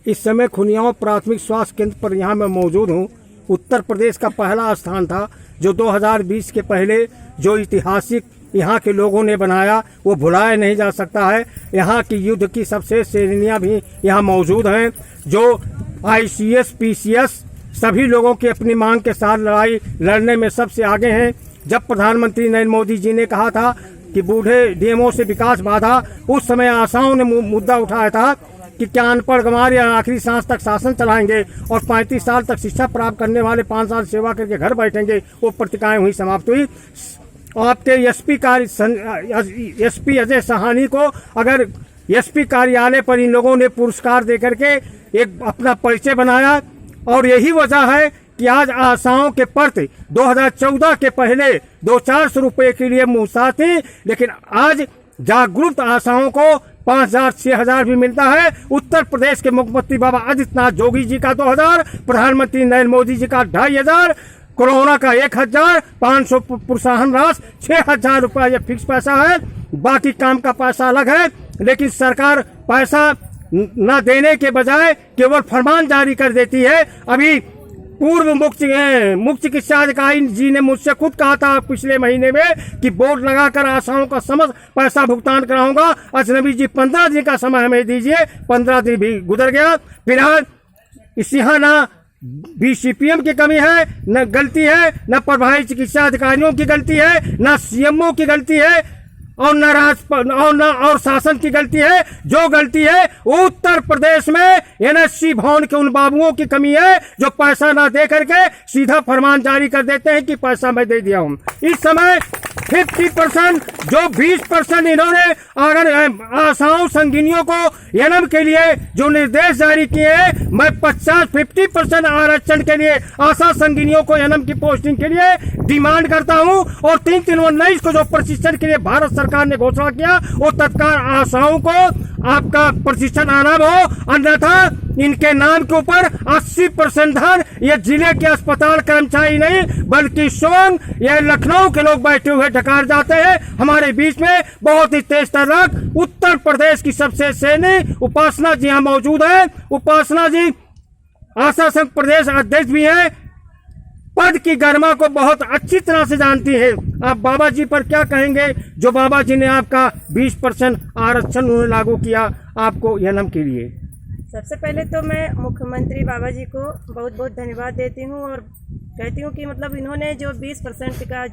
इस समय खुनियाओं प्राथमिक स्वास्थ्य केंद्र पर यहाँ मैं मौजूद हूँ। उत्तर प्रदेश का पहला स्थान था जो 2020 के पहले जो ऐतिहासिक यहाँ के लोगों ने बनाया वो भुलाया नहीं जा सकता है। यहाँ की युद्ध की सबसे श्रेणियाँ भी यहाँ मौजूद हैं जो ICS PCS सभी लोगों की अपनी मांग के साथ लड़ाई लड़ने में सबसे आगे हैं। जब प्रधानमंत्री नरेंद्र मोदी जी ने कहा था कि बूढ़े DMO से विकास बाधा, उस समय आशाओं ने मुद्दा उठाया था कि क्या अनपढ़ गंवार या आखिरी सांस तक शासन चलाएंगे और 35 साल तक शिक्षा प्राप्त करने वाले 5 साल सेवा करके घर बैठेंगे। वो पत्रिकाएं हुई समाप्त हुई। आपके SP अजय साहनी को अगर SP कार्यालय पर इन लोगों ने पुरस्कार देकर के एक अपना परिचय बनाया और यही वजह है कि आज आशाओं के प्रति 2014 के पहले 200-400 रुपए के लिए मुहताज थी, लेकिन आज जागरूक आशाओं को 5,000-6,000 भी मिलता है। उत्तर प्रदेश के मुख्यमंत्री बाबा आदित्यनाथ जोगी जी का 2,000, प्रधानमंत्री नरेंद्र मोदी जी का 2,500, कोरोना का 1,000, 500 प्रोत्साहन राशि, 6,000 रुपया ये फिक्स पैसा है। बाकी काम का पैसा अलग है, लेकिन सरकार पैसा न देने के बजाय केवल फरमान जारी कर देती है। अभी पूर्व मुख्य चिकित्सा अधिकारी जी ने मुझसे खुद कहा था पिछले महीने में कि बोर्ड लगाकर आशाओं का समस्त पैसा भुगतान कराऊंगा। अजनबी जी 15 दिन का समय हमें दीजिए। 15 दिन भी गुजर गया। फिलहाल इस यहाँ ना BCPM की कमी है, न गलती है, न प्रभारी चिकित्सा अधिकारियों की गलती है, न CMO की गलती है और शासन की गलती है। जो गलती है उत्तर प्रदेश में NSC भवन के उन बाबुओं की कमी है जो पैसा ना दे करके सीधा फरमान जारी कर देते हैं कि पैसा मैं दे दिया हूं। इस समय 50% जो 20% इन्होंने अगर आशाओं संगिनियों को जन्म के लिए जो निर्देश जारी किए हैं, मैं 50% आरक्षण के लिए आशा संगिनियों को जन्म की पोस्टिंग के लिए डिमांड करता हूं। और 3-3-19 को जो प्रशिक्षण के लिए भारत सरकार ने घोषणा किया वो तत्काल आशाओं को आपका प्रशिक्षण आना हो, अन्यथा इनके नाम के ऊपर 80% धन ये जिले के अस्पताल कर्मचारी नहीं बल्कि स्वयं ये लखनऊ के लोग बैठे हुए ढकार जाते हैं। हमारे बीच में बहुत ही तेज तर्राक उत्तर प्रदेश की सबसे सैनी उपासना जी यहाँ मौजूद है। उपासना जी आशा संघ प्रदेश अध्यक्ष भी हैं, पद की गरिमा को बहुत अच्छी तरह से जानती है। आप बाबा जी पर क्या कहेंगे जो बाबा जी ने आपका 20% आरक्षण उन्होंने लागू किया आपको जन्म के लिए? सबसे पहले तो मैं मुख्यमंत्री बाबा जी को बहुत बहुत धन्यवाद देती हूँ और कहती हूँ कि मतलब इन्होंने जो 20% का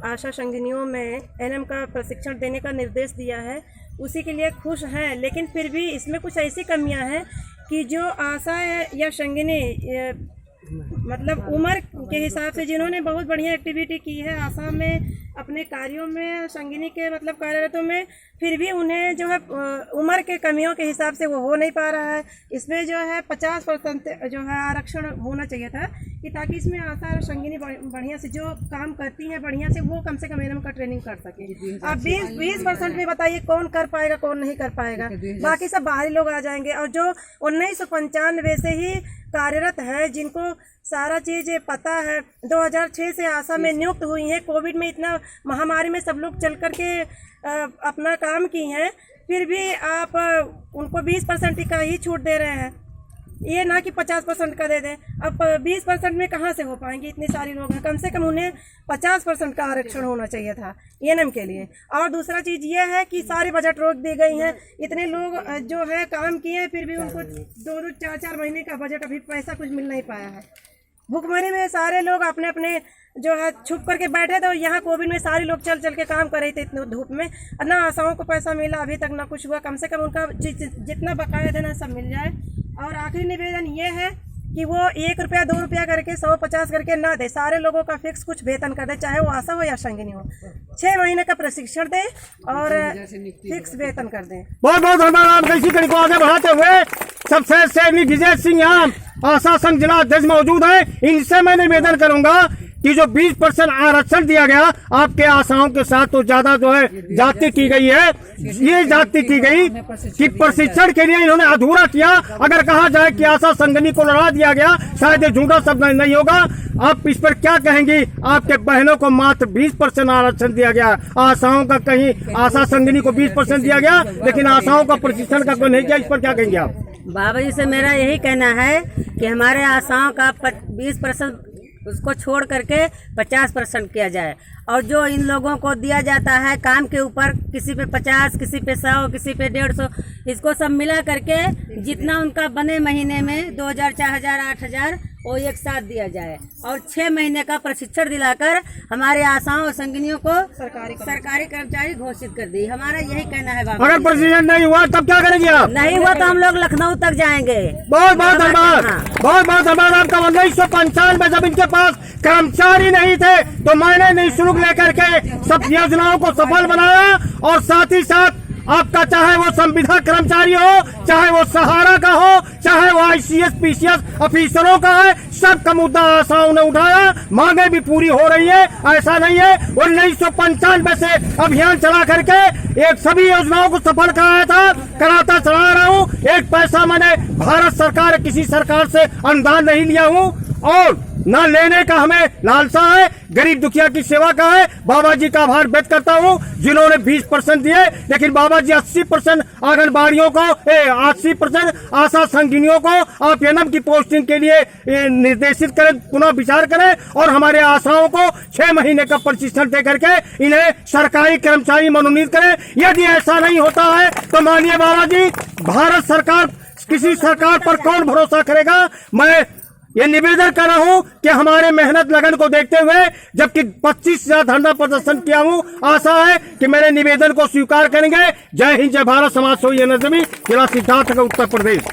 आशा संगिनियों में NM का प्रशिक्षण देने का निर्देश दिया है उसी के लिए खुश हैं। लेकिन फिर भी इसमें कुछ ऐसी कमियां हैं कि जो आशा या संगिनी मतलब उम्र के हिसाब से जिन्होंने बहुत बढ़िया एक्टिविटी की है आशा में अपने कार्यों में संगिनी के मतलब कार्यरतों में, फिर भी उन्हें जो है उम्र के कमियों के हिसाब से वो हो नहीं पा रहा है। इसमें जो है 50% जो है आरक्षण होना चाहिए था कि ताकि इसमें आशा और संगिनी बढ़िया से जो काम करती है बढ़िया से वो कम से कम NM का ट्रेनिंग कर सके। अब 20% में बताइए कौन कर पाएगा कौन नहीं कर पाएगा, बाकी सब बाहरी लोग आ जाएंगे। और जो 1995 से ही कार्यरत है जिनको सारा चीज़ पता है, 2006 से आशा में नियुक्त हुई हैं। कोविड में इतना महामारी में सब लोग चल कर के अपना काम की हैं, फिर भी आप उनको 20% का ही छूट दे रहे हैं, ये ना कि 50% का दे दें। अब 20% में कहाँ से हो पाएंगे, इतने सारे लोग हैं। कम से कम उन्हें 50% का आरक्षण होना चाहिए था NM के लिए। और दूसरा चीज़ ये है कि सारी बजट रोक दी गई हैं। इतने लोग जो है काम किए हैं फिर भी उनको 2-2, 4-4 महीने का बजट अभी पैसा कुछ मिल नहीं पाया है। भुखमरी में सारे लोग अपने अपने जो है छुप करके बैठे थे और यहाँ कोविड में सारे लोग चल चल के काम कर रहे थे इतने धूप में। ना आशाओं को पैसा मिला अभी तक, ना कुछ हुआ। कम से कम उनका जितना बकाया था ना सब मिल जाए। और आखिरी निवेदन ये है कि वो 1 रुपया 2 रुपया करके 150 करके ना दे, सारे लोगों का फिक्स कुछ वेतन कर दे, चाहे वो आशा हो या संगिनी हो। 6 महीने का प्रशिक्षण दे और फिक्स वेतन कर दे। बहुत बहुत धन्यवाद। इसी कड़ी को आगे बढ़ाते हुए सबसे सैनी विजय सिंह यहाँ आशा संघ जिला अध्यक्ष मौजूद है। इनसे मैं निवेदन करूंगा कि जो 20% आरक्षण दिया गया आपके आशाओं के साथ तो ज्यादा जो है जाति की गई है। ये जाति की गई कि प्रशिक्षण के लिए इन्होंने अधूरा किया। अगर कहा जाए कि आशा संगिनी को लड़ा दिया गया शायद ये झूठा शब्द नहीं होगा। आप इस पर क्या कहेंगी? आपके बहनों को मात्र 20% आरक्षण दिया गया, आशाओं का कहीं आशा संगिनी को 20% दिया गया लेकिन आशाओं का प्रशिक्षण का कोई नहीं किया। इस पर क्या कहेंगे आप? बाबा जी से मेरा यही कहना है कि हमारे आशाओं का 20% उसको छोड़ करके 50% किया जाए, और जो इन लोगों को दिया जाता है काम के ऊपर, किसी पे 50, किसी पे 100, किसी पे 150, इसको सब मिला करके जितना उनका बने महीने में 2000, 4000, 8000 वो एक साथ दिया जाए, और 6 महीने का प्रशिक्षण दिलाकर हमारे आशाओं और संगिनियों को सरकारी कर्मचारी घोषित कर दी। हमारा यही कहना है बाबा। अगर प्रशिक्षण नहीं हुआ तब क्या करेंगे आप? नहीं हुआ तो हम लोग लखनऊ तक जाएंगे। बहुत बहुत धन्यवाद, हाँ। बहुत बहुत धन्यवाद आपका। 1995 में जब इनके पास कर्मचारी नहीं थे तो मैंने निःशुल्क लेकर के सब योजनाओं को सफल बनाया, और साथ ही साथ आपका चाहे वो संविदा कर्मचारी हो, चाहे वो सहारा का हो, चाहे वो ICS PCS ऑफिसरों का है, सबका मुद्दा आशाओं ने उठाया, मांगे भी पूरी हो रही है। ऐसा नहीं है 1995 से अभियान चला करके एक सभी योजनाओं को सफल कराता चला रहा हूँ। एक पैसा मैंने भारत सरकार किसी सरकार से अनुदान नहीं लिया हूँ, और न लेने का हमें लालसा है, गरीब दुखिया की सेवा का है। बाबा जी का आभार व्यक्त करता हूँ जिन्होंने 20% दिए, लेकिन बाबा जी 80% आंगनबाड़ियों को 80% आशा संगिनियों को आप एनएम की पोस्टिंग के लिए निर्देशित करें, पुनः विचार करें, और हमारे आशाओं को 6 महीने का प्रशिक्षण दे करके इन्हें सरकारी कर्मचारी मनोनीत करें। यदि ऐसा नहीं होता है तो मानिए बाबा जी, भारत सरकार, किसी सरकार पर कौन भरोसा करेगा। मैं ये निवेदन कर रहा हूँ कि हमारे मेहनत लगन को देखते हुए, जबकि 25,000 धरना प्रदर्शन किया हूँ, आशा है कि मेरे निवेदन को स्वीकार करेंगे। जय हिंद, जय भारत। समाज सोई नजमी, जिला सिद्धार्थनगर, उत्तर प्रदेश।